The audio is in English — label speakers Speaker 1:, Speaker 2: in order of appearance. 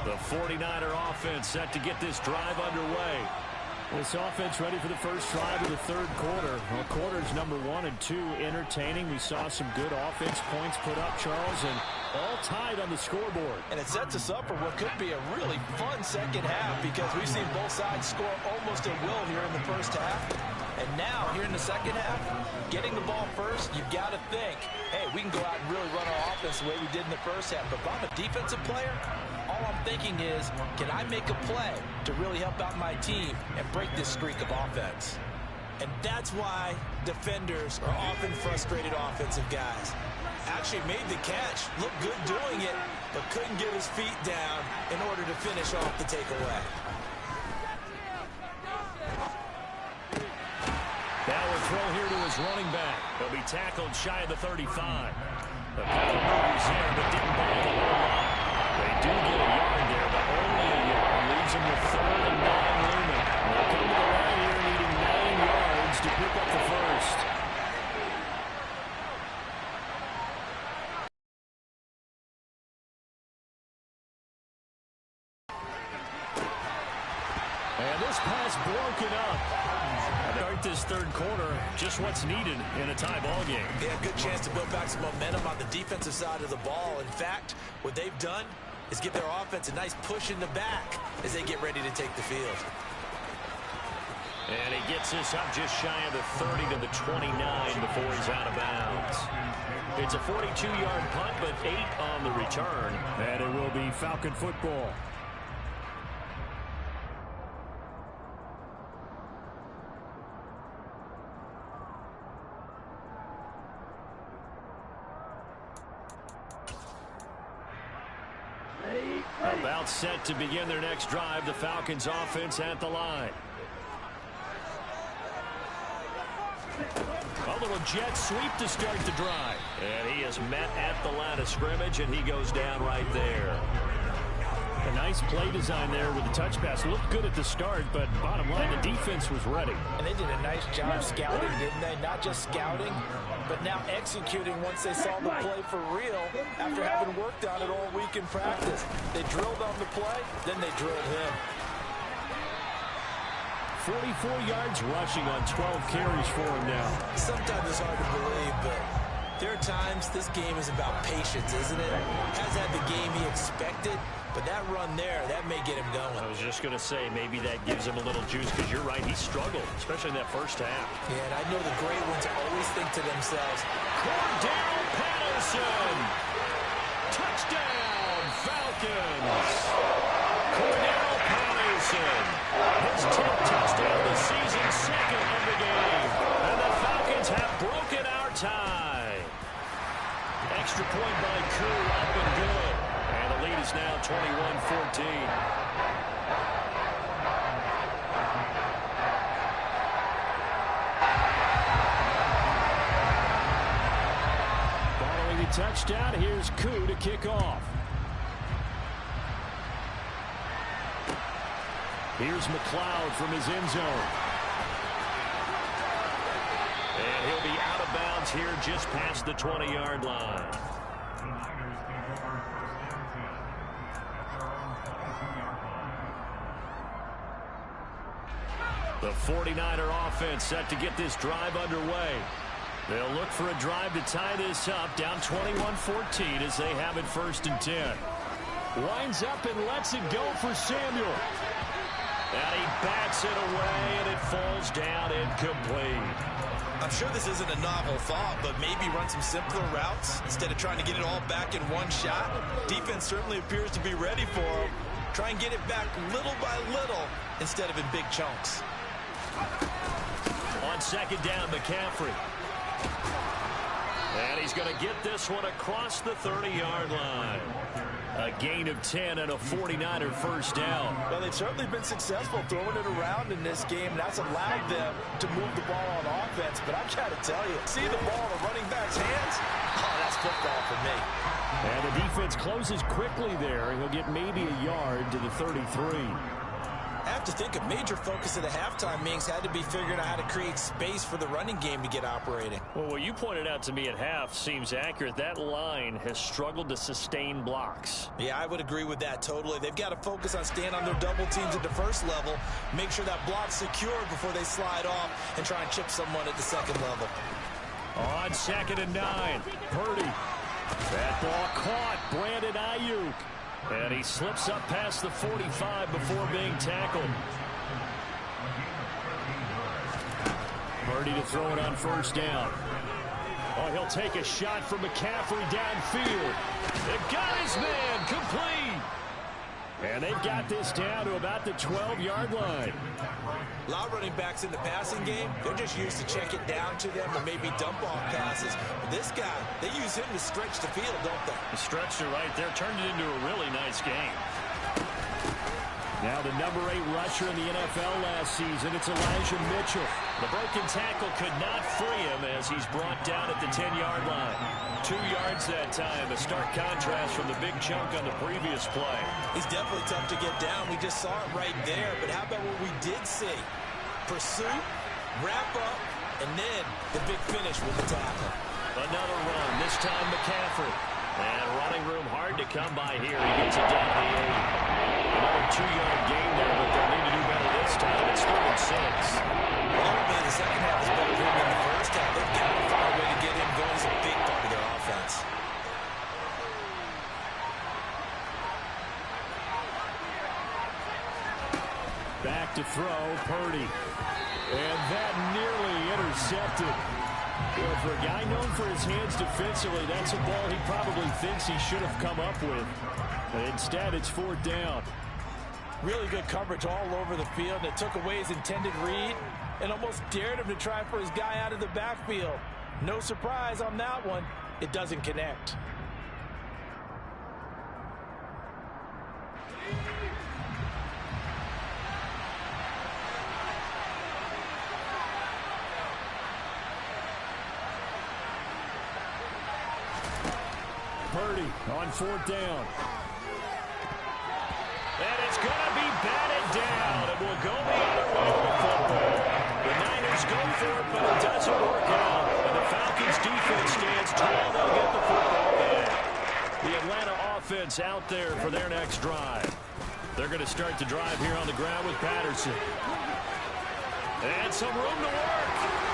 Speaker 1: The 49er offense set to get this drive underway. This offense ready for the first drive of the third quarter. Well, quarters number 1 and 2 entertaining. We saw some good offense points put up, Charles, and all tied on the scoreboard.
Speaker 2: And it sets us up for what could be a really fun second half because we've seen both sides score almost at will here in the first half. And now, here in the second half, getting the ball first, you've got to think, hey, we can go out and really run our offense the way we did in the first half. But if I'm a defensive player, all I'm thinking is, can I make a play to really help out my team and break this streak of offense? And that's why defenders are often frustrated offensive guys. Actually made the catch, looked good doing it, but couldn't get his feet down in order to finish off the takeaway.
Speaker 1: Now a throw here to his running back. He'll be tackled shy of the 35. The couple moves there, but didn't ball the whole lot. They do get a yard there, but only a yard. Leaves him with 3rd and 9 looming. They'll come to the line here needing 9 yards to pick up the first. And this pass broken up. Start this third quarter, just what's needed in a tie ball game.
Speaker 2: They have a good chance to build back some momentum on the defensive side of the ball. In fact, what they've done is give their offense a nice push in the back as they get ready to take the field.
Speaker 1: And he gets this up just shy of the 30 to the 29 before he's out of bounds. It's a 42-yard punt, but 8 on the return. And it will be Falcon football. About set to begin their next drive. The Falcons offense at the line. A little jet sweep to start the drive. And he is met at the line of scrimmage, and he goes down right there. A nice play design there with the touch pass. Looked good at the start, but bottom line, the defense was ready.
Speaker 2: And they did a nice job scouting, didn't they? Not just scouting, but now executing once they saw the play for real after having worked on it all week in practice. They drilled on the play, then they drilled him.
Speaker 1: 44 yards rushing on 12 carries for him now.
Speaker 2: Sometimes it's hard to believe, but there are times this game is about patience, isn't it? Has had the game he expected, but that run there, that may get him going.
Speaker 1: I was just going to say, maybe that gives him a little juice, because you're right, he struggled, especially in that first half.
Speaker 2: Yeah, and I know the great ones always think to themselves,
Speaker 1: Cordell Patterson! Touchdown, Falcons! Cordell Patterson! His 10th touchdown this season, 2nd of the game. And the Falcons have broken our tie. Extra point by Koo, up and good. And the lead is now 21-14. Following the touchdown, here's Koo to kick off. Here's McLeod from his end zone. And he'll be out of bounds here just past the 20-yard line. The 49er offense set to get this drive underway. They'll look for a drive to tie this up, down 21-14 as they have it 1st and 10. Winds up and lets it go for Samuel. And he bats it away, and it falls down incomplete.
Speaker 2: I'm sure this isn't a novel thought, but maybe run some simpler routes instead of trying to get it all back in one shot. Defense certainly appears to be ready for him. Try and get it back little by little instead of in big chunks.
Speaker 1: On 2nd down, McCaffrey. And he's going to get this one across the 30-yard line. A gain of 10 and a 49er first down.
Speaker 2: Well, they've certainly been successful throwing it around in this game. That's allowed them to move the ball on offense. But I've got to tell you, see the ball in the running back's hands? Oh, that's football for me.
Speaker 1: And the defense closes quickly there. He'll get maybe a yard to the 33.
Speaker 2: I have to think a major focus of the halftime meetings had to be figuring out how to create space for the running game to get operating.
Speaker 1: Well, what you pointed out to me at half seems accurate. That line has struggled to sustain blocks.
Speaker 2: Yeah, I would agree with that totally. They've got to focus on staying on their double teams at the first level, make sure that block's secured before they slide off and try and chip someone at the second level.
Speaker 1: On 2nd and 9, Purdy. That ball caught. Brandon Ayuk. And he slips up past the 45 before being tackled. Purdy to throw it on 1st down. Oh, he'll take a shot from McCaffrey downfield. They've got his man complete. And they've got this down to about the 12-yard line.
Speaker 2: A lot of running backs in the passing game, they're just used to check it down to them or maybe dump off passes. But this guy, they use him to stretch the field, don't they?
Speaker 1: The stretcher right there turned it into a really nice game. Now the number 8 rusher in the NFL last season, it's Elijah Mitchell. The broken tackle could not free him as he's brought down at the 10-yard line. 2 yards that time, a stark contrast from the big chunk on the previous play.
Speaker 2: He's definitely tough to get down. We just saw it right there. But how about what we did see? Pursuit, wrap up, and then the big finish with the tackle.
Speaker 1: Another run, this time McCaffrey. And running room hard to come by here. He gets it down to the 8. Another 2-yard gain there, but they'll need to do better this time. It's 3rd and 6.
Speaker 2: Well, man, the second half is better than the first half. They've got to find a way to get him going. He's a big part of their offense.
Speaker 1: Back to throw, Purdy. And that nearly intercepted. Well, for a guy known for his hands defensively, that's a ball he probably thinks he should have come up with. But instead, it's 4th down.
Speaker 2: Really good coverage all over the field. It took away his intended read and almost dared him to try for his guy out of the backfield. No surprise on that one. It doesn't connect.
Speaker 1: Purdy on 4th down. And it's going to be batted down. It will go the other way with the football. The Niners go for it, but it doesn't work out. And the Falcons defense stands tall. They'll get the football back. The Atlanta offense out there for their next drive. They're going to start the drive here on the ground with Patterson. And some room to work.